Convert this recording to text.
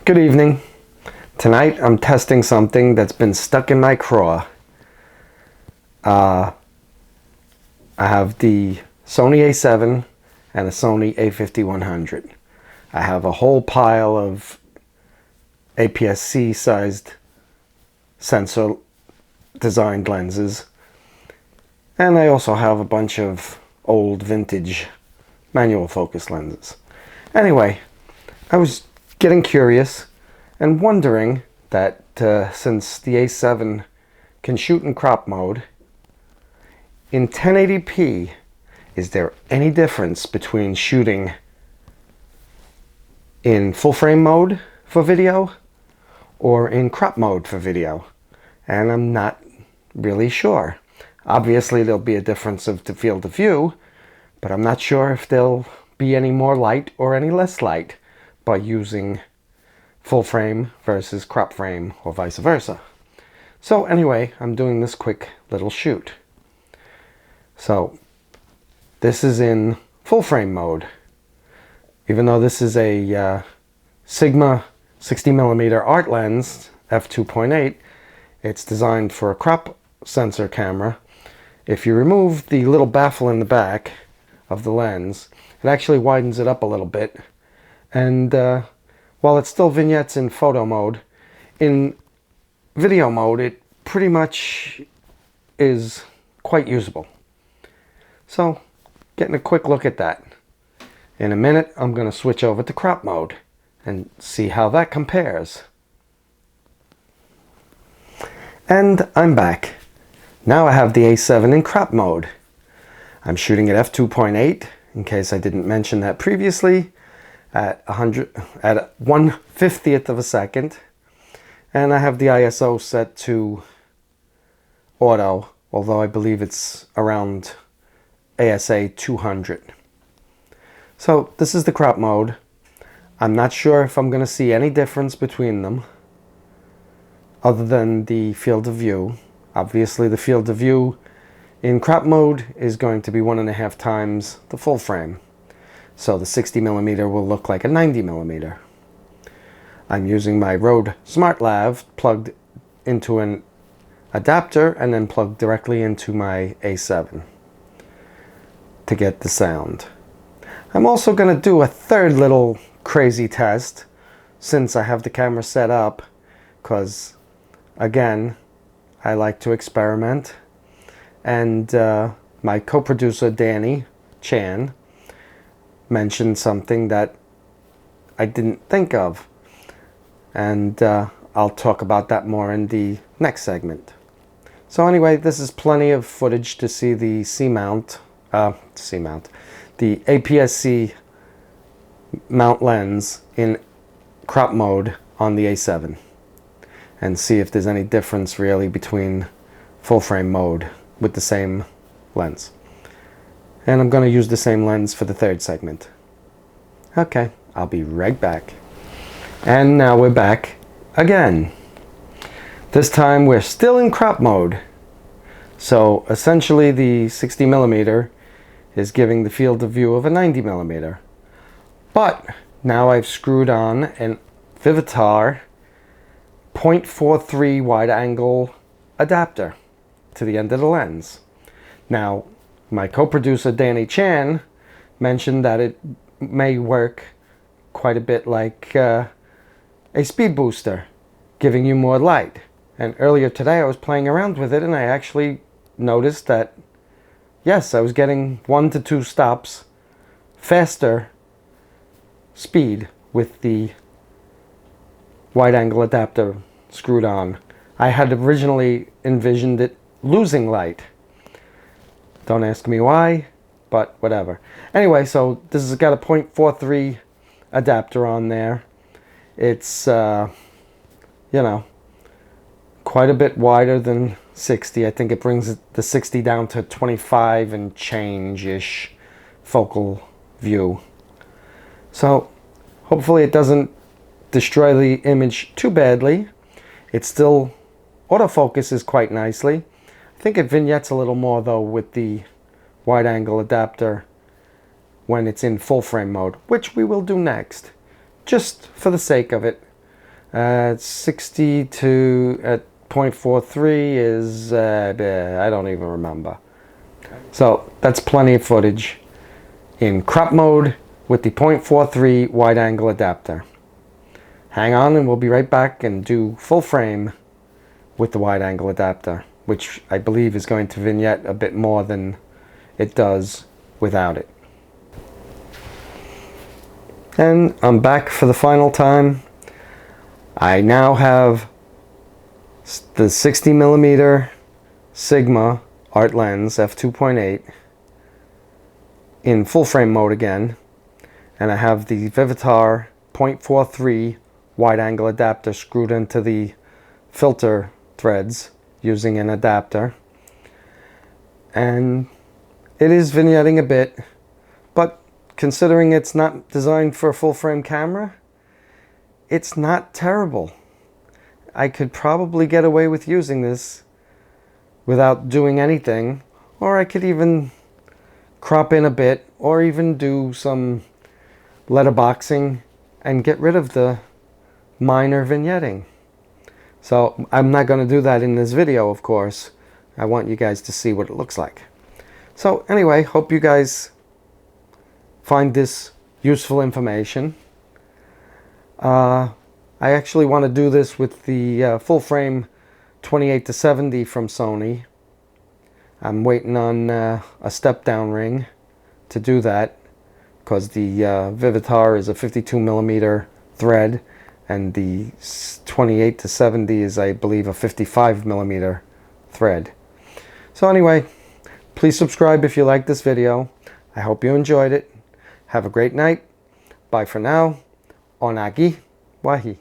Good evening. Tonight I'm testing something that's been stuck in my craw. I have the Sony A7 and a Sony A50-100. I have a whole pile of APS-C sized sensor designed lenses, and I also have a bunch of old vintage manual focus lenses. Anyway, I was getting curious and wondering that since the A7 can shoot in crop mode, in 1080p, is there any difference between shooting in full frame mode for video or in crop mode for video? And I'm not really sure. Obviously there'll be a difference of the field of view, but I'm not sure if there'll be any more light or any less light by using full frame versus crop frame or vice versa. So anyway, I'm doing this quick little shoot. So this is in full frame mode. Even though this is a Sigma 60mm art lens, F2.8, it's designed for a crop sensor camera. If you remove the little baffle in the back of the lens, it actually widens it up a little bit. And while it's still vignettes in photo mode, in video mode it pretty much is quite usable. So getting a quick look at that. In a minute I'm going to switch over to crop mode and see how that compares. And I'm back. Now I have the A7 in crop mode. I'm shooting at f2.8, in case I didn't mention that previously, at 1/50th of a second, and I have the ISO set to auto, although I believe it's around ASA 200. So this is the crop mode. I'm not sure if I'm going to see any difference between them other than the field of view. Obviously the field of view in crop mode is going to be 1.5 times the full frame. So the 60mm will look like a 90mm. I'm using my Rode Smart Lav plugged into an adapter and then plugged directly into my A7 to get the sound. I'm also going to do a third little crazy test since I have the camera set up, because again, I like to experiment. And my co-producer Danny Chan mentioned something that I didn't think of, and I'll talk about that more in the next segment. So anyway, this is plenty of footage to see the the APS-C mount lens in crop mode on the A7, and see if there's any difference really between full frame mode with the same lens. And I'm going to use the same lens for the third segment. Okay, I'll be right back. And now we're back again. This time we're still in crop mode. So essentially the 60mm is giving the field of view of a 90mm. But now I've screwed on an Vivitar 0.43 wide angle adapter to the end of the lens. Now, my co-producer Danny Chan mentioned that it may work quite a bit like a speed booster, giving you more light. And earlier today I was playing around with it and I actually noticed that, yes, I was getting 1 to 2 stops faster speed with the wide angle adapter screwed on. I had originally envisioned it losing light. Don't ask me why, but whatever. Anyway, so this has got a 0.43 adapter on there. It's, you know, quite a bit wider than 60. I think it brings the 60 down to 25 and change-ish focal view. So hopefully it doesn't destroy the image too badly. It still autofocuses quite nicely. I think it vignettes a little more though with the wide angle adapter when it's in full frame mode, which we will do next, just for the sake of it. It's 60 to at 0.43 is I don't even remember. So that's plenty of footage in crop mode with the 0.43 wide angle adapter. Hang on and we'll be right back and do full frame with the wide angle adapter, which I believe is going to vignette a bit more than it does without it. And I'm back for the final time. I now have the 60mm Sigma Art Lens f2.8 in full frame mode again, and I have the Vivitar 0.43 wide angle adapter screwed into the filter threads using an adapter, and it is vignetting a bit, but considering it's not designed for a full frame camera, it's not terrible. I could probably get away with using this without doing anything, or I could even crop in a bit, or even do some letterboxing and get rid of the minor vignetting. So I'm not going to do that in this video, of course. I want you guys to see what it looks like. So anyway, hope you guys find this useful information. I actually want to do this with the full frame 28 to 70 from Sony. I'm waiting on a step down ring to do that, because the Vivitar is a 52mm thread and the 28 to 70 is, I believe, a 55mm thread. So anyway, please subscribe if you like this video. I hope you enjoyed it. Have a great night. Bye for now. Onagi Wahi.